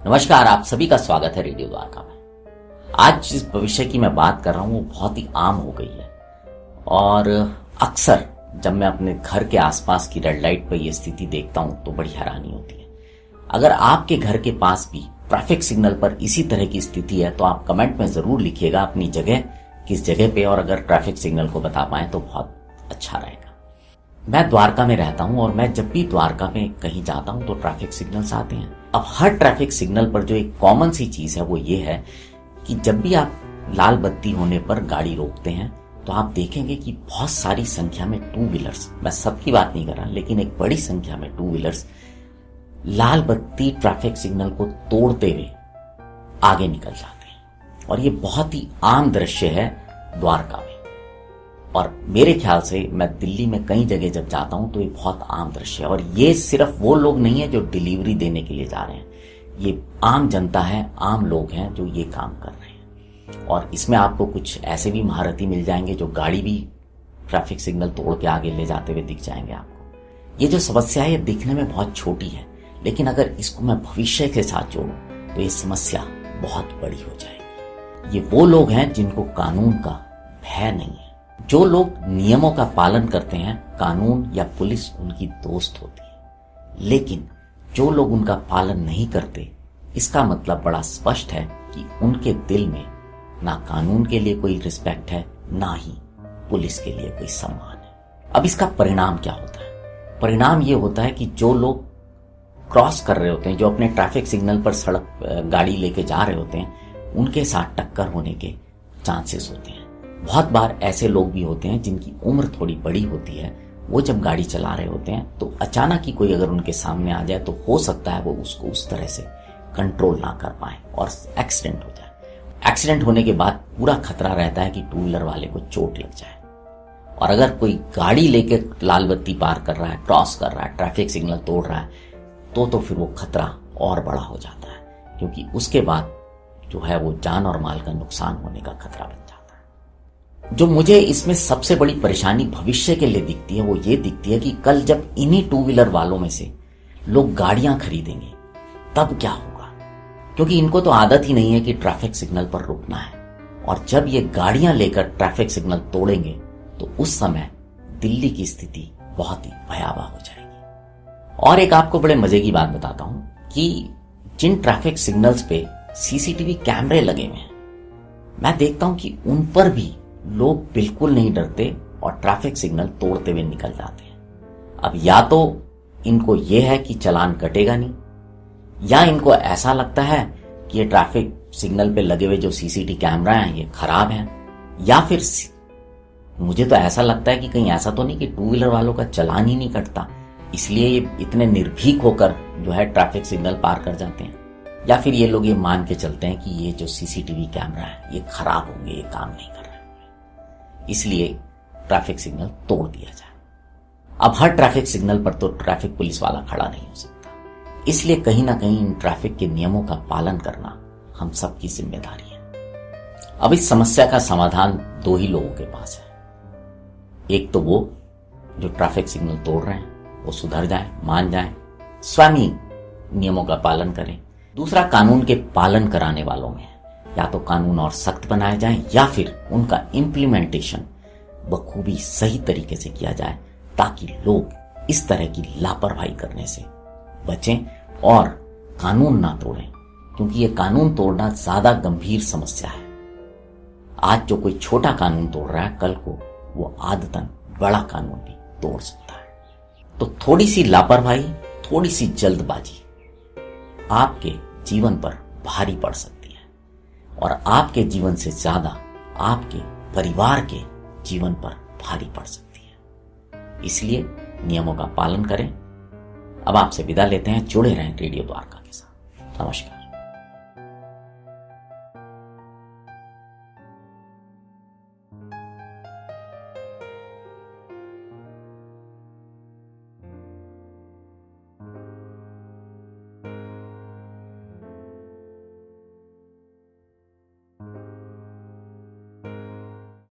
नमस्कार, आप सभी का स्वागत है रेडियो द्वारका में। आज जिस भविष्य की मैं बात कर रहा हूं वो बहुत ही आम हो गई है और अक्सर जब मैं अपने घर के आसपास की रेड लाइट पर यह स्थिति देखता हूं तो बड़ी हैरानी होती है। अगर आपके घर के पास भी ट्रैफिक सिग्नल पर इसी तरह की स्थिति है तो आप कमेंट में जरूर लिखिएगा अपनी जगह किस जगह पे, और अगर ट्रैफिक सिग्नल को बता पाए तो बहुत अच्छा रहेगा। मैं द्वारका में रहता हूं और मैं जब भी द्वारका में कहीं जाता हूं तो ट्रैफिक सिग्नल्स आते हैं। अब हर ट्रैफिक सिग्नल पर जो एक कॉमन सी चीज है वो ये है कि जब भी आप लाल बत्ती होने पर गाड़ी रोकते हैं तो आप देखेंगे कि बहुत सारी संख्या में टू व्हीलर्स, मैं सबकी बात नहीं कर रहा, लेकिन एक बड़ी संख्या में टू व्हीलर्स लाल बत्ती ट्रैफिक सिग्नल को तोड़ते हुए आगे निकल जाते हैं। और ये बहुत ही आम दृश्य है द्वारका में, और मेरे ख्याल से मैं दिल्ली में कई जगह जब जाता हूं तो ये बहुत आम दृश्य है। और ये सिर्फ वो लोग नहीं है जो डिलीवरी देने के लिए जा रहे हैं, ये आम जनता है, आम लोग हैं जो ये काम कर रहे हैं। और इसमें आपको कुछ ऐसे भी महारथी मिल जाएंगे जो गाड़ी भी ट्रैफिक सिग्नल तोड़ के आगे ले जाते हुए दिख जाएंगे आपको। ये जो समस्या है ये दिखने में बहुत छोटी है, लेकिन अगर इसको मैं भविष्य के साथ जोड़ूं तो ये समस्या बहुत बड़ी हो जाएगी। ये वो लोग हैं जिनको कानून का भय नहीं है। जो लोग नियमों का पालन करते हैं, कानून या पुलिस उनकी दोस्त होती है, लेकिन जो लोग उनका पालन नहीं करते, इसका मतलब बड़ा स्पष्ट है कि उनके दिल में ना कानून के लिए कोई रिस्पेक्ट है, ना ही पुलिस के लिए कोई सम्मान है। अब इसका परिणाम क्या होता है? परिणाम ये होता है कि जो लोग क्रॉस कर रहे होते हैं, जो अपने ट्रैफिक सिग्नल पर सड़क गाड़ी लेके जा रहे होते हैं, उनके साथ टक्कर होने के चांसेस होते हैं। बहुत बार ऐसे लोग भी होते हैं जिनकी उम्र थोड़ी बड़ी होती है, वो जब गाड़ी चला रहे होते हैं तो अचानक ही कोई अगर उनके सामने आ जाए तो हो सकता है वो उसको उस तरह से कंट्रोल ना कर पाए और एक्सीडेंट हो जाए। एक्सीडेंट होने के बाद पूरा खतरा रहता है कि टू व्हीलर वाले को चोट लग जाए। और अगर कोई गाड़ी लेके लाल बत्ती पार कर रहा है, क्रॉस कर रहा है, ट्रैफिक सिग्नल तोड़ रहा है, तो फिर वो खतरा और बड़ा हो जाता है, क्योंकि उसके बाद जो है वो जान और माल का नुकसान होने का खतरा बन जाता है। जो मुझे इसमें सबसे बड़ी परेशानी भविष्य के लिए दिखती है वो ये दिखती है कि कल जब इन्हीं टू व्हीलर वालों में से लोग गाड़ियां खरीदेंगे तब क्या होगा, क्योंकि इनको तो आदत ही नहीं है कि ट्रैफिक सिग्नल पर रुकना है। और जब ये गाड़ियां लेकर ट्रैफिक सिग्नल तोड़ेंगे तो उस समय दिल्ली की स्थिति बहुत ही भयावह हो जाएगी। और एक आपको बड़े मजे की बात बताता हूं कि जिन ट्रैफिक सिग्नल्स पे सीसीटीवी कैमरे लगे हुए हैं, मैं देखता हूं कि उन पर भी लोग बिल्कुल नहीं डरते और ट्रैफिक सिग्नल तोड़ते हुए निकल जाते हैं। अब या तो इनको यह है कि चालान कटेगा नहीं, या इनको ऐसा लगता है कि ये ट्रैफिक सिग्नल पे लगे हुए जो सीसीटीवी कैमरा हैं ये खराब हैं, या फिर मुझे तो ऐसा लगता है कि कहीं ऐसा तो नहीं कि टू व्हीलर वालों का चालान ही नहीं कटता, इसलिए ये इतने निर्भीक होकर जो है ट्रैफिक सिग्नल पार कर जाते हैं। या फिर ये लोग ये मान के चलते हैं कि ये जो सीसीटीवी कैमरा है ये खराब होंगे, ये काम नहीं कर रहे होंगे, इसलिए ट्रैफिक सिग्नल तोड़ दिया जाए। अब हर ट्रैफिक सिग्नल पर तो ट्रैफिक पुलिस वाला खड़ा नहीं हो सकता, इसलिए कहीं ना कहीं इन ट्रैफिक के नियमों का पालन करना हम सबकी जिम्मेदारी है। अब इस समस्या का समाधान दो ही लोगों के पास है। एक तो वो जो ट्रैफिक सिग्नल तोड़ रहे हैं वो सुधर जाएं, मान जाएं, स्वयं ही नियमों का पालन करें। दूसरा कानून के पालन कराने वालों में है, या तो कानून और सख्त बनाए जाएं या फिर उनका इम्प्लीमेंटेशन बखूबी सही तरीके से किया जाए, ताकि लोग इस तरह की लापरवाही करने से बचें और कानून ना तोड़ें, क्योंकि ये कानून तोड़ना ज्यादा गंभीर समस्या है। आज जो कोई छोटा कानून तोड़ रहा है, कल को वो आदतन बड़ा कानून भी तोड़ सकता है। तो थोड़ी सी लापरवाही, थोड़ी सी जल्दबाजी आपके जीवन पर भारी पड़ सकती है, और आपके जीवन से ज्यादा आपके परिवार के जीवन पर भारी पड़ सकती है। इसलिए नियमों का पालन करें। अब आपसे विदा लेते हैं, जुड़े रहें रेडियो द्वारका के साथ। नमस्कार।